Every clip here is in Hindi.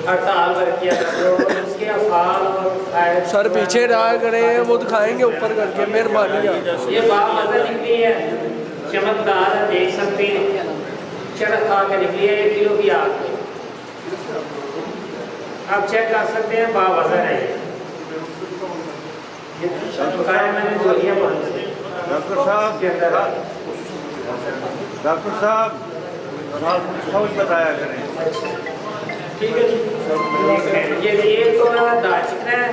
हड़ताल पर किया तो उसके अफाल और सर पीछे रहा करें, वो दिखाएंगे ऊपर करके, मेहरबानी। ये बात नजर निकली है, चमकदार है, देख सकते हैं, चढ़ खा के निकली है 1 किलो की आग। आप चेक कर सकते हैं, बावजन है ये मैंने गोलियां मारी से। डॉक्टर साहब सब बताया करें। ठीक है जी। ये एक तोला दालचीनी है,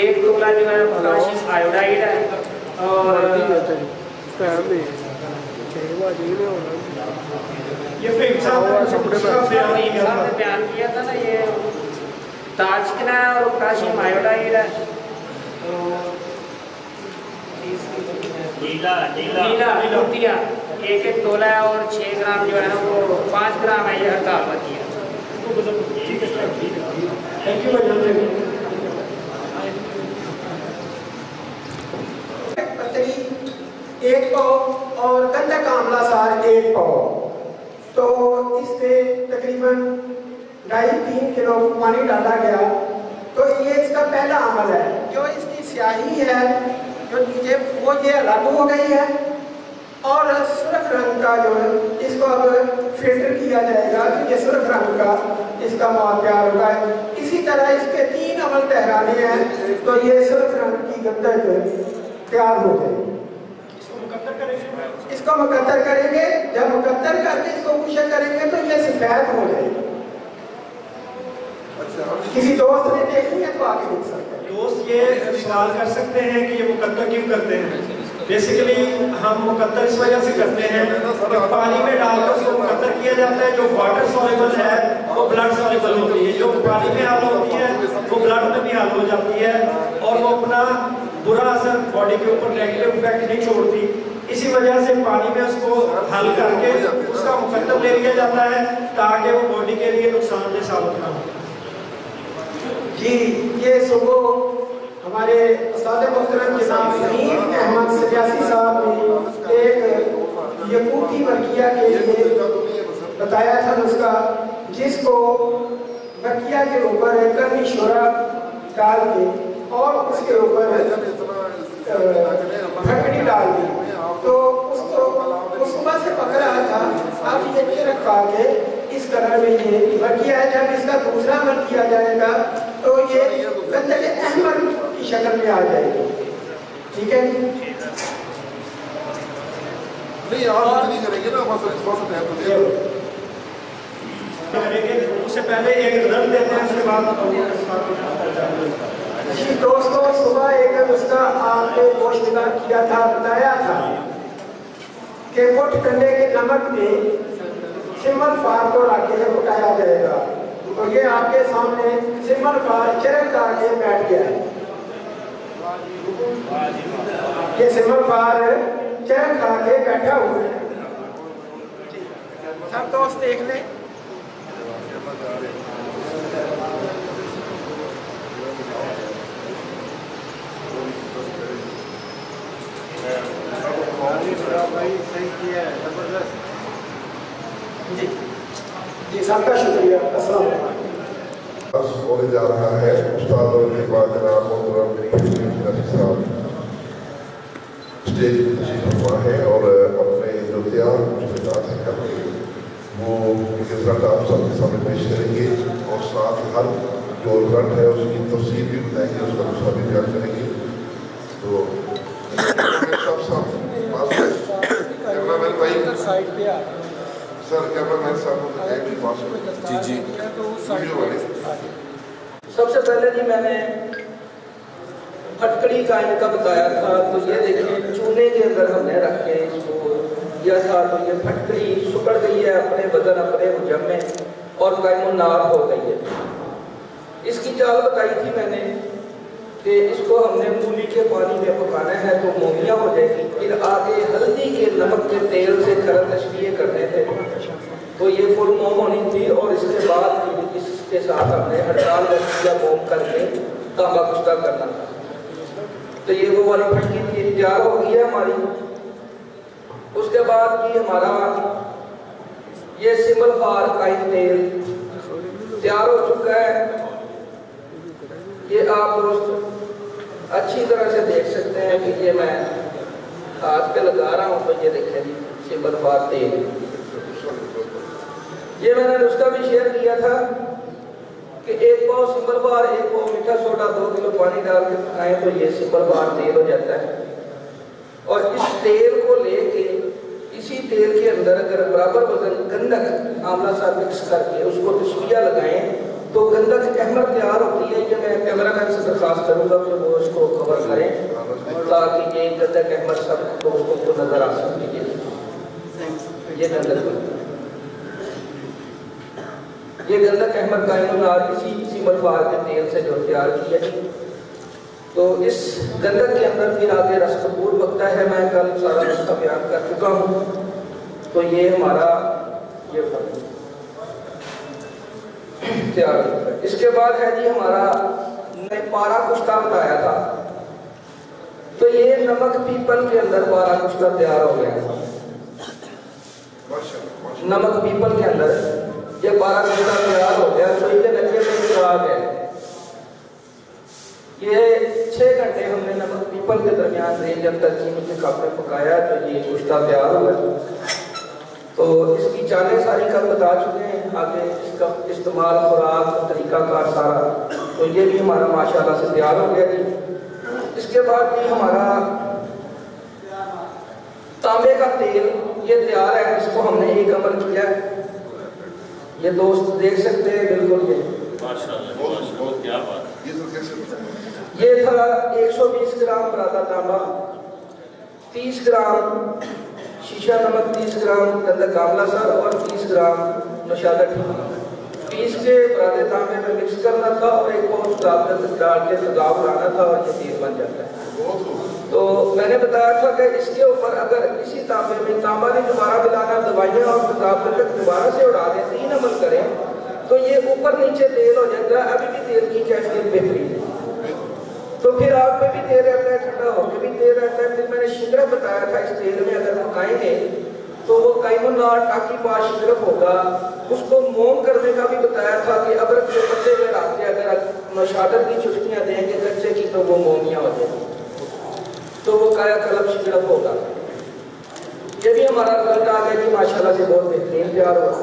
एक तोला जो है पोटाशियम आयोडाइड है और ये बयान किया था ना, ये दालचीनी है और पोटाशियम आयोडाइड है। नीला मोतिया 1-1 तोला है और 6 ग्राम जो है ना वो 5 ग्राम है, ये हड़ताल पर किया। थैंक यू भाई। पतली 1 पाव और गंधक आंवला सार 1 पाव, तो इसमें तकरीबन 2.5-3 किलो पानी डाला गया। तो ये इसका पहला अमल है। जो इसकी स्याही है जो नीचे वो ये अलग हो गई है और सुर्ख रंग का जो है इसको अब फिल्टर किया जाएगा तो ये सुर्ख रंग का इसका माल तैयार होगा। इसी तरह इसके 3 अमल ठहराने हैं तो ये सुर्ख रंग की गंधक तैयार हो जाएगी। इसको मुकद्दर करेंगे, जब मुकद्दर करके इसको कुशल करेंगे तो ये सफेद हो जाएगी। किसी दोस्त ने देखनी है तो आगे देख सकते हैं। दोस्त ये सवाल कर सकते हैं कि ये मुकद्दर क्यों करते हैं। बेसिकली हम मुकद्दर इस वजह से करते हैं कि पानी में डालकर उसको मुकद्दर किया जाता है। जो वाटर सॉल्युबल है वो ब्लड सॉल्युबल होती है, जो पानी में हल होती है वो ब्लड में भी हल हो जाती है और वो अपना बुरा असर बॉडी के ऊपर नेगेटिव इफेक्ट नहीं छोड़ती। इसी वजह से पानी में उसको हल करके उसका मुकद्दर ले लिया जाता है ताकि वो बॉडी के लिए नुकसानदेह साबित ना हो। जी, ये सुबह हमारे उस्ताद मोहतरम जनाब फ़हीम अहमद सजासी साहब ने एक यकूती वर्किया के लिए बताया था नुस्खा, जिसको वर्किया के ऊपर करनी शोरा डाल के और उसके ऊपर फटकड़ी डाल दी तो उसको सुबह से पक रहा था। अब ये रखा के इस कलर में ये वर्किया है। जब इसका दूसरा अमल किया जाएगा तो ये गंधक अहमर की शक्ल में आ जाएगी। ठीक है नहीं, आप नहीं करेंगे ना, करेंगे। उससे पहले एक रिजल्ट देते हैं, उसके बाद जी दोस्तों, सुबह एक उसका आपने गोश्तगार किया था, बताया था कि मुठ कंडे के नमक में सिमल फार को रख के पकाया जाएगा। तो ये आपके सामने सिमल फार चरक आके बैठ गया है। ये सिमल फार चरक आके बैठा हुआ है। सब दोस्त देख लें। जी जी, सबका शुक्रिया। अस्सलाम वालेकुम। होने जा रहा है उस्ताद और के बाद जनाब मोहतरम साहब स्टेज पर तशरीफ फरमा है और अपने जो तैयार मुश्किलात हैं करके वो रिजल्ट आप सबके सामने पेश करेंगे और साथ हर जो रिजल्ट है उसकी तफसील भी बताएंगे, उसका नुस्खा भी बयान करेंगे। तो सब साफ कैमरामैन भाई साइड पे आ सर, कैमरामैन साहब जी जी। सबसे पहले जी मैंने फटकड़ी का इनका बताया था। तो ये देखिए चूने के अंदर हमने रख के इसको किया था तो ये फटकड़ी सुकड़ गई है अपने बदन अपने हुजम में और कायमुन्नार हो गई है। इसकी चाल बताई थी मैंने कि इसको हमने मूली के पानी में पकाना है तो मोमिया हो जाएगी। फिर आगे हल्दी के नमक के तेल से खरत तशबीह करने थे तो ये फुल मोम होनी थी और इसके बाद इसके साथ हमने हड़ताल या मोम करके तांबा कुश्ता करना था। तो ये वो वाली फटकी थी, तैयार हो गई है हमारी। उसके बाद की हमारा ये सिमल फार का तेल तैयार हो चुका है। ये आप दोस्त अच्छी तरह से देख सकते हैं कि ये मैं हाथ पे लगा रहा हूँ। तो ये देखें जी सिंबलवार तेल, ये मैंने नुस्खा भी शेयर किया था कि 1 पाव सिंबलवार 1 पाव मीठा सोडा 2 किलो पानी डाल के खाएं तो ये सिंबलवार तेल हो जाता है। और इस तेल को लेके इसी तेल के अंदर अगर बराबर वजन गंधक आंवला सा मिक्स करके उसको तशबिया लगाएं तो गंधक अहमद तैयार होती है। ये मैं कैमरा मैन से दरख्वास्त करूँगा कि वो इसको कवर करें ताकि ये गंधक अहमद सब दोस्तों को नजर आ सके। ये गंधक अहमद कायनात इसी मलबार के तेल से जो तैयार किया है। तो इस गंधक के अंदर फिर आगे रस कपूर पकता है। मैं कल सारा उसका बयान कर चुका हूँ। तो ये हमारा ये तैयार होता है। इसके बाद है जी हमारा पारा कुश्ता बताया था। तो ये नमक पीपल के अंदर पारा कुश्ता तैयार हो गया। नमक पीपल के अंदर ये पारा कुश्ता तैयार हो गया। तो ये लगे खुराक है। ये 6 घंटे हमने नमक पीपल के दरमियान रेल जब तक चीनी के कप में पकाया तो ये कुश्ता तैयार हुआ। तो इसकी चालें सारी कल बता चुके हैं। आगे इसका इस्तेमाल खुराक तरीकाकार सारा तो ये भी हमारा माशाल्लाह से तैयार हो गया जी। इसके बाद जी हमारा तांबे का तेल ये तैयार है। इसको हमने एक अमल किया है। ये दोस्त देख सकते हैं बिल्कुल ये माशाल्लाह क्या बात। ये था 120 ग्राम पराता तांबा, 30 ग्राम शीशा नमक, 30 ग्राम गंधक आंवला सर और 30 ग्राम नौशादा पीस के पराते तांबे में मिक्स करना था और 1 पाउच डाल के तेजाब लाना था और ये तेल बन जाता है। तो मैंने बताया था कि इसके ऊपर अगर इसी तांबे में तांबा नहीं दोबारा मिलाना, दवाइयाँ और तेजाब तक दोबारा से उड़ा दें, 3 अमल करें तो ये ऊपर नीचे तेल हो जाता है। अभी भी तेल की कैफियत बेहतरीन है। तो फिर आग पे भी तेल रहता है, ठंडा होकर भी तेल रहता है। फिर मैंने शिकरफ बताया था इस तेल में अगर पकाएंगे तो वो कायमुनार टाकी पास शिकरफ होगा। उसको मोम करने का भी बताया था कि अदरक के पत्ते में रख के अगर नौशादत की चुटकियाँ देंगे कच्चे की तो वो मोमियाँ हो जाएंगी। तो वो काया कलब शिकरफ होगा। ये भी हमारा रिजल्ट आ गया कि माशाल्लाह से बहुत बेहतरीन तैयार हुआ।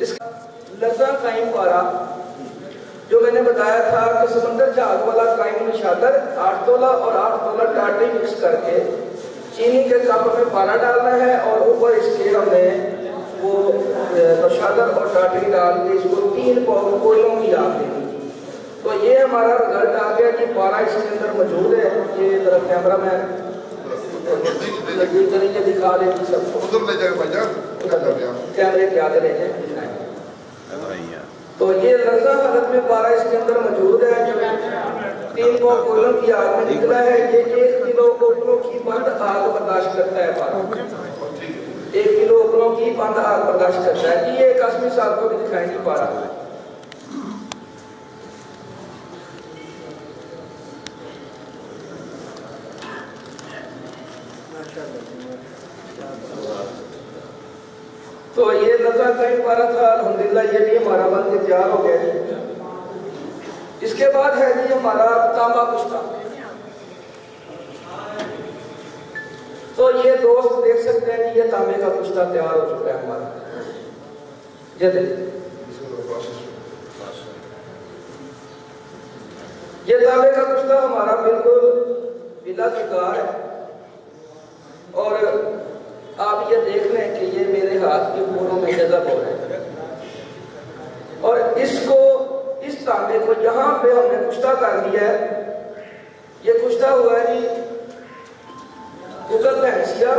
इसका लज्जा कायम पारा जो मैंने बताया था कि समंदर झाग वाला कायम चादर 8 तोला और 8 तोला टाटे मिक्स करके चीनी के कप में पारा डालना है और ऊपर इसके हमने वो नौशादर और टाटरी डाल के इसको 3 पाउंड कोयलों की आग देनी। तो ये हमारा रिजल्ट आ गया कि पारा इसके अंदर मौजूद है। ये जरा कैमरा मैन तरीके दिखा देंगे सबको कैमरे के आगे रहे हैं। तो ये लज्जा हालत में पारा इसके अंदर मौजूद है। जो 3 पाउंड कोयलों की आग में निकला है। ये 1 किलो कोयलों की बंद आग बर्दाश्त करता है पारा। 1 किलो कोयलों की बंद आग बर्दाश्त करता है। ये 81 साल को भी दिखाएंगे पारा। तो ये लज्जा कहीं पारा था अल्हम्दुलिल्लाह। ये भी हमारा बन के तैयार हो गया जी। इसके बाद है जी हमारा तांबा कुश्ता। तो ये दोस्त देख सकते हैं कि ये तांबे का कुश्ता तैयार हो चुका है हमारा। ये तांबे का कुश्ता हमारा बिल्कुल बिला शिकार है। और आप ये देख लें कि ये मेरे हाथ के कोनों में जज़ब हो रहा है। और इसको इस तांबे को यहाँ पे हमने कुश्ता कर दिया है। ये कुश्ता हुआ है जी गूगल भैंसिया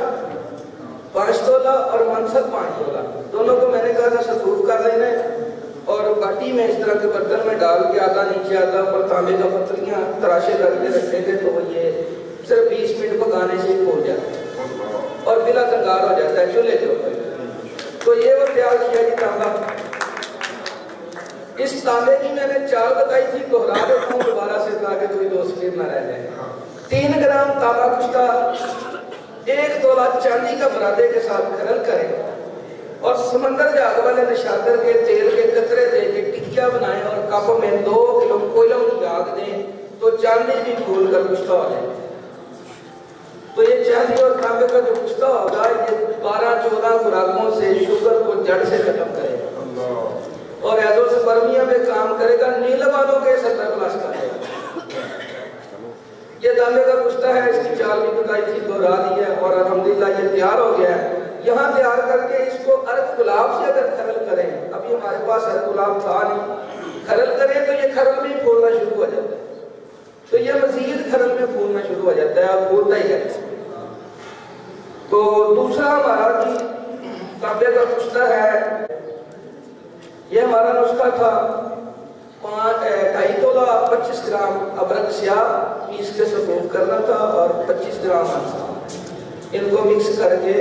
5 तोला और मनसब 5 तोला। दोनों को मैंने कहा था सफूफ कर लेना है और बाटी में इस तरह के बर्तन में डाल के आधा नीचे आधा ऊपर तांबे का पत्थरियाँ तराशे करके रखेंगे तो ये सिर्फ 20 मिनट पकाने से ही खोल जाता है और बिना कंगार हो जाता है चूल्हे के ऊपर। तो ये वो तैयार किया जी तांबा। इस तांबे की मैंने चाल बताई थी, दोहरा देता हूँ दोबारा से ताकि कोई दोस्त फिर न रह जाए। 3 ग्राम तांबा कुश्ता 1 तोला चांदी का बरादे के साथ खरल करें। और समंदर जाग वाले नशातर के तेल के कतरे दे के टिकिया बनाए और कप में 2 किलो कोयलों की आग दें तो चांदी भी फूल कर कुश्ता हो जाए। तो ये चांदी और तांबे का जो कुश्ता होगा ये 12-14 खुराकों से शुगर को जड़ से खत्म करेगा और एजोस्पर्मिया में काम करेगा, नील वालों के 70 प्लस करेगा। ये तांबे का कुश्ता है, इसकी चाल भी बताई थी, दोहरा दी है और अल्हम्दुलिल्लाह ये तैयार हो गया है। यहाँ तैयार करके इसको अर्क गुलाब से अगर खरल करें, अभी हमारे पास अर्क गुलाब था नहीं, खरल करें तो ये खरल में फूलना शुरू हो जाता है, तो ये मजीद खरल में फूलना शुरू हो जाता है और फूलता ही है। तो दूसरा हमारा कि तांबे का कुश्ता है, ये हमारा नुस्खा था 2.5 तोला 25 ग्राम अदरक स्याह पीस के सफेद करना था और 25 ग्राम इनको मिक्स करके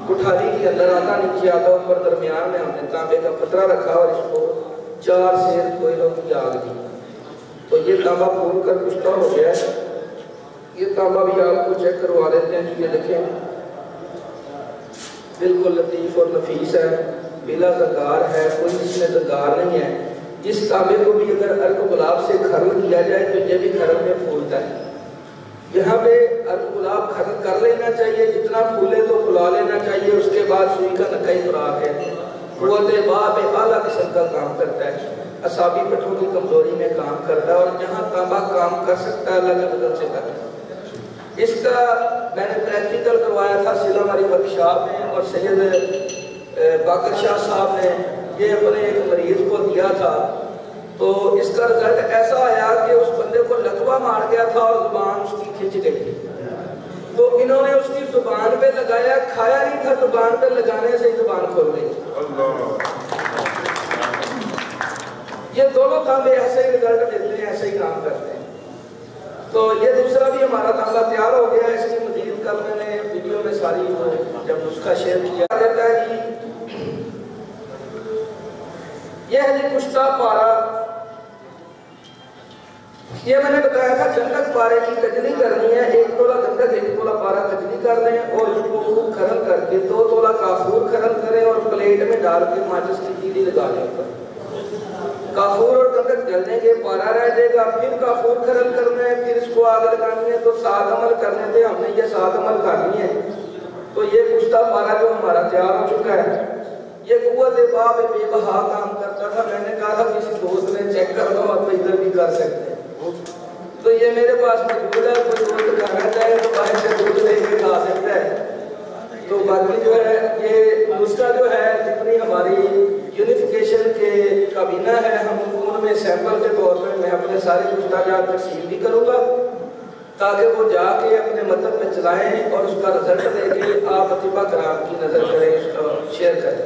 कुठारी के अंदर आधा नीचे आधा ऊपर दरमियान में हमने तांबे का पतरा रखा और इसको 4 सेर कोयलों की आग दी। तो ये तांबा फूल कर कुश्ता हो गया है। ये तांबा भी आपको चेक करवा देते हैं। ये देखें बिल्कुल लतीफ और नफीस है, बिला जंगार है, कोई इसमें जंगार नहीं है। इस तांबे को भी अगर अर्क गुलाब से खरल किया जाए तो ये भी खरल में फूलता है। यहाँ पे अर्क गुलाब खरल कर लेना चाहिए, जितना फूले तो फुला लेना चाहिए। उसके बाद सुई का नकई खुराक है, आला किस्म का काम करता है, असाबी पट्टों की कमजोरी में काम करता है और जहाँ तांबा काम कर सकता है अल्लाह के मदद से करता है। इसका मैंने प्रैक्टिकल करवाया था सिला हमारी वर्कशॉप में और सैयद बाकर शाह साहब ने ये अपने एक मरीज को दिया था। तो इसका रिजल्ट ऐसा आया कि उस बंदे को लकवा मार गया था और जुबान उसकी खिंच गई थी। तो इन्होंने उसकी जुबान पे लगाया, खाया नहीं था, जुबान पे लगाने से ही जुबान खोल गई। ये दोनों तांबे ऐसे ही रिजल्ट देते हैं, ऐसे ही काम करते हैं। तो ये दूसरा भी हमारा तांबा तैयार हो गया है। इसकी मजीद कल मैंने वीडियो में सारी जब उसका शेयर किया जाता है जी। यह है जी कुश्ता पारा। ये मैंने बताया था गंधक पारे की कजली करनी है। 1 तोला गंधक 1 तोला पारा कजली कर दें और इसको खूब खरल करके 2 तोला काफूर खरल करें और प्लेट में डाल के माचिस की तीली लगा लें। काफूर और गंधक जलने के पारा रह जाएगा। फिर काफूर खरल करना है, फिर इसको आग लगानी है। तो 7 अमल करने थे हमने, ये 7 अमल करनी है। तो ये कुश्ता पारा जो हमारा तैयार हो चुका है, ये कुव्वत बाब बेबहा काम करता था। मैंने कहा था किसी दोस्त ने चेक कर लो और इधर भी कर सकते हैं। तो ये मेरे पास मौजूद है, कोई दोस्त खाना चाहे तो बाहर से दूध लेके खा सकता है। तो बाकी जो है ये नुस्खा जो है जितनी हमारी यूनिफिकेशन के काबीना है, हम उनमें सैंपल के तौर पर मैं अपने सारे कुश्ताजात तकसीम भी करूँगा ताकि वो जाके अपने मतलब में चलाएं और उसका रिजल्ट देके आप अतिबा कराम की नज़र करें, उसका शेयर करें।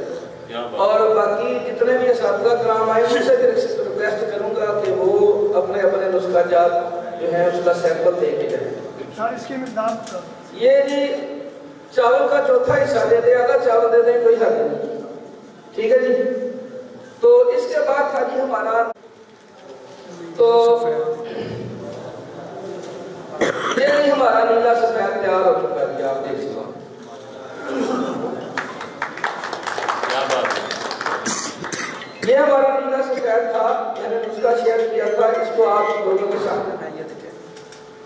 और बाकी जितने भी इस्लाफा कराम आए उनसे भी रिक्वेस्ट करूँगा कि वो अपने अपने नुस्खाजात जो है उसका सैंपल दे के जाए। ये जी चावल का चौथा हिस्सा दे दे, आधा चावल दे दें, कोई हद नहीं, ठीक है जी। तो इसके बाद था जी हमारा, तो ये नहीं हमारा नीला सफेद तैयार हो चुका है, आप देख सकते हो। ये हमारा नीला सफेद था, मैंने उसका शेयर किया था। इसको आप लोगों के सामने मैं ये देखें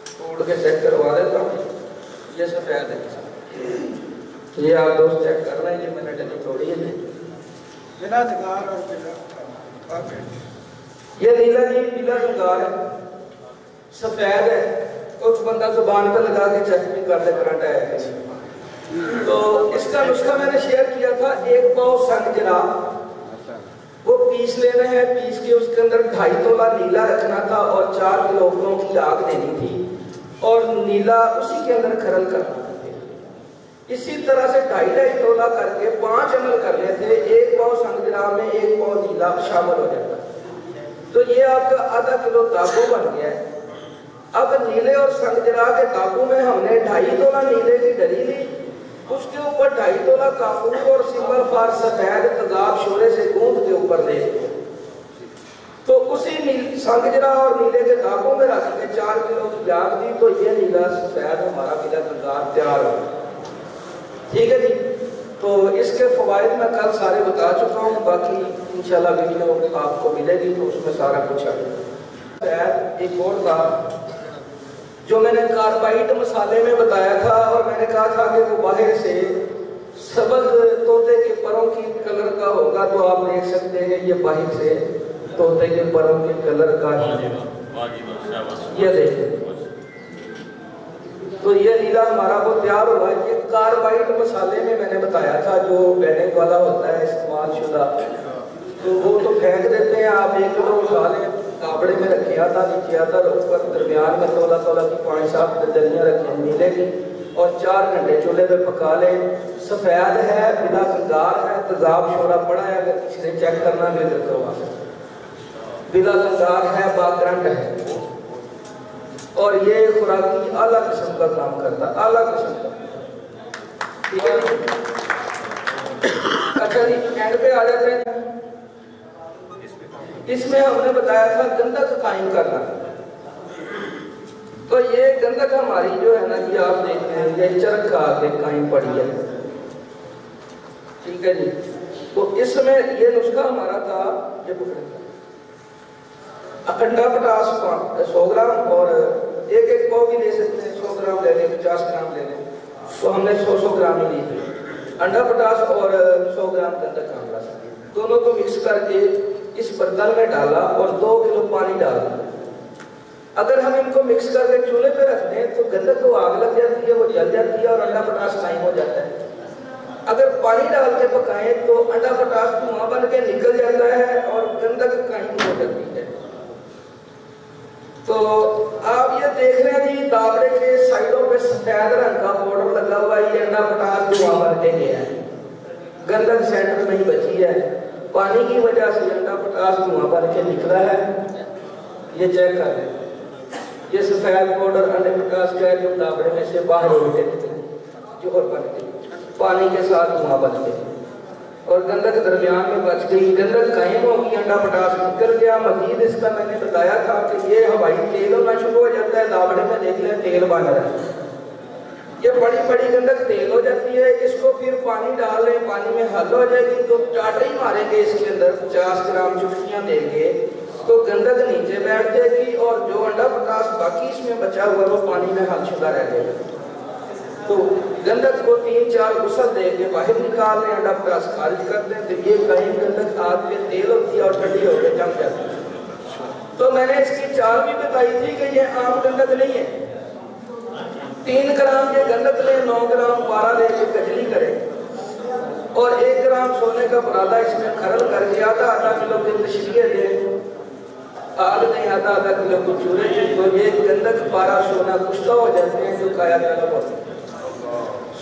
तोड़ के चेक करवा देता हूँ। ये सफेद है, ये आप दोस्त चेक कर रहे हैं। ये मैंने डली तोड़ी है, बिना जंगार और ये नीला जी बिना जंगार है, सफेद है। कुछ बंदा जुबान पर लगा के चेक भी कर दे करंट है। तो इसका नुस्खा मैंने शेयर किया था। 1 पाव संग जरा वो पीस लेना है, पीस के उसके अंदर 2.5 तोला नीला रखना था और 4 किलोग्राम की आग देनी थी और नीला उसी के अंदर खरल करना था। इसी तरह से 2.5 तोला करके 5 अमल करने थे। 1 पाव संगजरा में 1 पाव नीला शामिल हो जाता। तो ये आपका आधा किलो दाबू बन गया है। अब नीले और संगजरा के दाबू में हमने 2.5 तोला नीले की डली ली, उसके ऊपर 2.5 तोला काफूर और सिंबल फार सफेद तजाब शोरे से गूंद के ऊपर दे दिया। तो उसी संगजरा और नीले के दाबों में रख के 4 किलो की आग दी। तो ये नीला सफेद हमारा बिला तंगार तैयार हो, ठीक है जी। तो इसके फ़वाइद मैं कल सारे बता चुका हूँ, बाकी इंशाल्लाह वीडियो आपको मिलेगी तो उसमें सारा कुछ आएगा। एक और था जो मैंने कार्बाइड मसाले में बताया था, और मैंने कहा था कि वो बाहर से सबज तोते के परों की कलर का होगा, तो आप देख सकते हैं ये बाहर से तोते के परों के कलर का ही, ये देखें। तो ये नीला हमारा वो तैयार हुआ। ये कार्बाइड मसाले में मैंने बताया था जो बैनिंग वाला होता है इस्तेमाल शुदा, तो वो तो फेंक देते हैं। आप 1 किलो उठा लें, कापड़े में रखे आता, नीचे आता, ऊपर दरमियान में तोला तोला की 5-7 दलियाँ रखें मिलेगी, और 4 घंटे चूल्हे पे पका लें। सफ़ेद है, बिना कंगार है, तेजाब शोरा पड़ा है, अगर किसी ने चेक करना भी करवा सकते। बिना कंगार है, बाकरंट है, और ये खुराकी आला किस्म का काम करता है, आला किस्म का। ठीक है जी। अच्छा जी, एंड पे आ जाते हैं। इसमें हमने बताया था गंधक कायम करना। तो ये गंधक हमारी जो है ना जी, आप देखते हैं ये चरखा के कायम पड़ी है। ठीक है जी। तो इसमें ये नुस्खा हमारा था, ये पकड़े अखंडा पोटास 100 ग्राम, और एक पाव भी ले सकते हैं, 100 ग्राम ले लें, 50 ग्राम ले लें, तो हमने 100 ग्राम ही ली। अंडा पोटास और 100 ग्राम गंधक आंवला, दोनों को मिक्स करके इस बर्तन में डाला और 2 किलो पानी डाल दिया। अगर हम इनको मिक्स करके चूल्हे पे रख दें तो गंधक को आग लग जाती है, वो जल जाती है, और अंडा पोटास कायम हो जाता है। अगर पानी डाल के पकाएं तो अंडा पोटास धुआं बन के निकल जाता है और गंधक कायम हो जाती है। तो आप ये देख रहे हैं जी, दाबड़े के साइडों पे सफेद रंग का बॉर्डर लगा हुआ है, ये अंडा पोटास धुआं बन के गया है, गंधक सेंटर में ही बची है। पानी की वजह से अंडा पोटास धुआं बन के निकला है। ये चेक कर लें, ये सफेद बॉर्डर अंडे पोटास का है जो दाबड़े में से बाहर उठ के निकले, जोहर बन के पानी के साथ धुआं बन के, और गंधक दरमियान में बच गई, गंधक कायम होगी, अंडा पोटास निकल गया। मजीद इसका मैंने बताया था कि ये हवाई तेल होना शुरू हो जाता है, दाबड़े में देख लें तेल बन रहा है, ये बड़ी बड़ी गंधक तेल हो जाती है। इसको फिर पानी डाल लें, पानी में हल हो जाएगी तो टाटरी मारेंगे इसके अंदर, 50 ग्राम चुटकियाँ देंगे तो गंधक नीचे बैठ जाएगी, और जो अंडा पोटास बाकी इसमें बचा हुआ वो पानी में हल शुदा रह जाएगा। तो गंधक को 3-4 गुसल दे के बाहर निकाल लें, अंडा पोटास खारिज कर दें, तो ये कहीं गंधक आग पे तेल होती है और ठंडी होकर जम जाती है। तो मैंने इसकी चाल भी बताई थी कि ये आम गंधक नहीं है। 3 ग्राम ये गंधक लें, 9 ग्राम पारा लेके कजली करें, और 1 ग्राम सोने का परादा इसमें खरल करके आधा किलो के तशरिए दें, आग नहीं आधा किलो को चूरे दें, तो ये गंधक पारा सोना कुश्ता हो जाते हैं जो काया तलब होते हैं।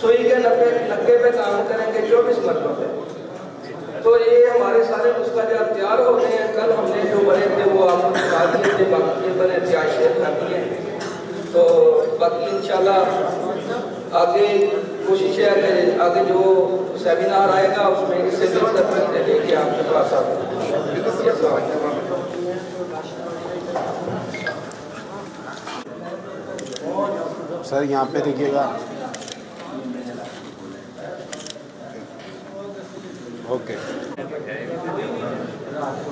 सुई के नक्के पे काम करेंगे 24 मरतों पे। तो ये हमारे सारे नुस्खा जो तैयार हो गए हैं, कल हमने जो बने थे वो आपको बता दिए थे, बाकी ये बने थे आज शेयर कर दिए। तो बाकी इंशाल्लाह आगे कोशिश है कि आगे जो सेमिनार आएगा उसमें इससे बेहतर चीज़ें लेके आपके पास आते। सर यहाँ पे देखिएगा। ओके।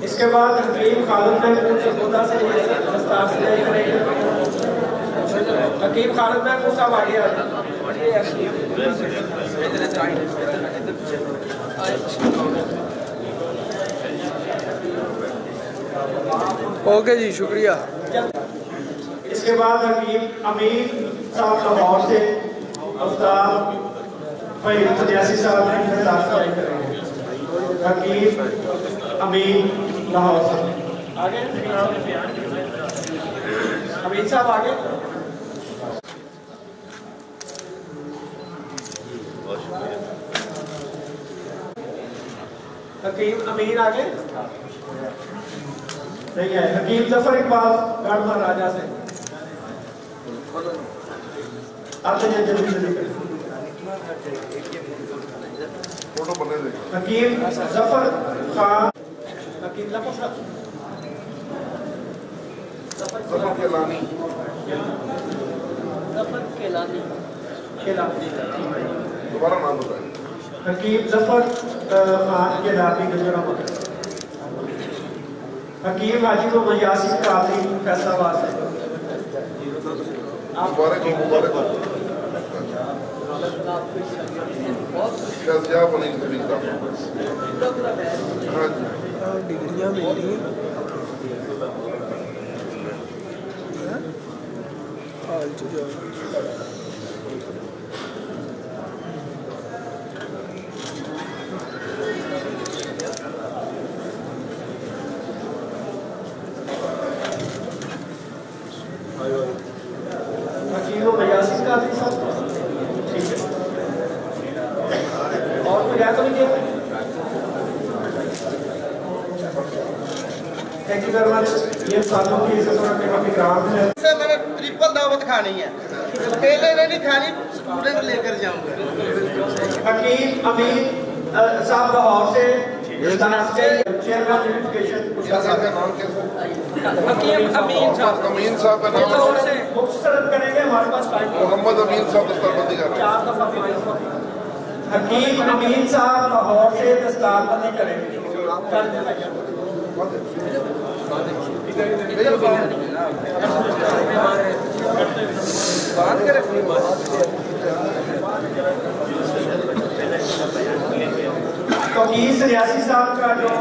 इसके बाद हकीम खालिद महमूद सरगोदा से दस्तार से हकीम खालिद महमूद साहब आगे आ ओके जी, शुक्रिया। इसके बाद हकीम अमीन साहब लाहौर से उस्ताद फहीम फरियासी साहब ने खिताब करेंगे। हकीम अमीन लाहौर से आगे, अमीन साहब आगे। हकीम अमीन आगे नहीं है। हकीम जफर इकबाल गढ़ महाराजा से आते हैं, जल्दी जल्दी करें। हकीम जफर खान, हकीम जफर केलानी, दोबारा नाम बताएं। हकीम जफर खान के नाती गुजरात, हकीम हाजी मोहम्मद यासीन कादरी फैसलाबाद से। मुबारक हो, मुबारक हो। क्या बनी तभी डिग्रियां मिल रही हैं। फालतू जाओ। और कोई तो नहीं दिया। Thank you very much. ये सालों की इज्जत और अपने काफी ग्राम है। सर मैंने ट्रिपल दावत खानी है, पहले नहीं खानी, स्टूडेंट लेकर जाऊंगा। हकीम अमीन साहब लाहौर से, चेयरमैन यूनिफिकेशन का नाम क्या सर? हकीम अमीन साहब, अमीन साहब का नाम लाहौर से मुख्तसर करेंगे। हमारे पास मोहम्मद अमीन साहब दस्तारबंदी कर रहे हैं। हकीम अमीन साहब लाहौर से दस्तारबंदी करेंगे। तो रियासी साहब का जो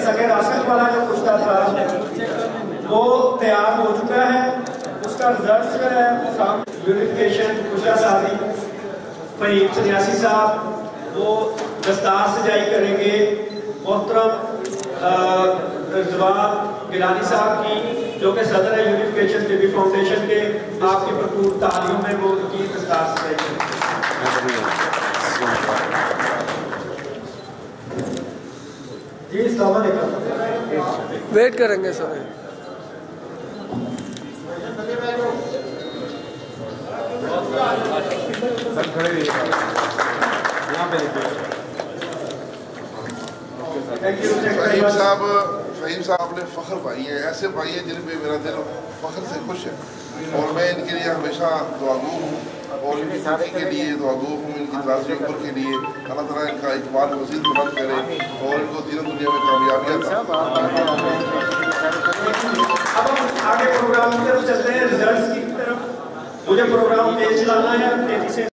सगे राशन वाला जो कुश्ता था वो तैयार हो चुका है। उसका रिजल्ट जो है यूनिफिकेशन कुश्ता सादी फहीम सन्यासी साहब वो दस्तार सजाई करेंगे। मोहतरम जवाब गिलानी साहब की जो कि सदर है यूनिफिकेशन बेबी फाउंडेशन के, आपकी भरपूर तालियों में वो उनकी दस्तार सजाई करेंगे। जी अस्सलाम वालेकुम। वेट करेंगे समय। फहीम साहब ने फ़ख्र पाई है, ऐसे पाई है जिन पे मेरा दिल फ़ख्र से खुश है और मैं इनके लिए हमेशा दुआगो हूँ और इनकी तरक्की के लिए दुआगो हूँ, इनकी तराज़ी उम्र के लिए अल्लाह ताला इनका इकबाल मज़ीद बुलंद करे और इनको तीनों दुनिया में कामयाबियाँ। अब हम आगे प्रोग्राम की तरफ चलते हैं, रिजल्ट्स की तरफ। मुझे प्रोग्राम तेज चलाना है, तेजी से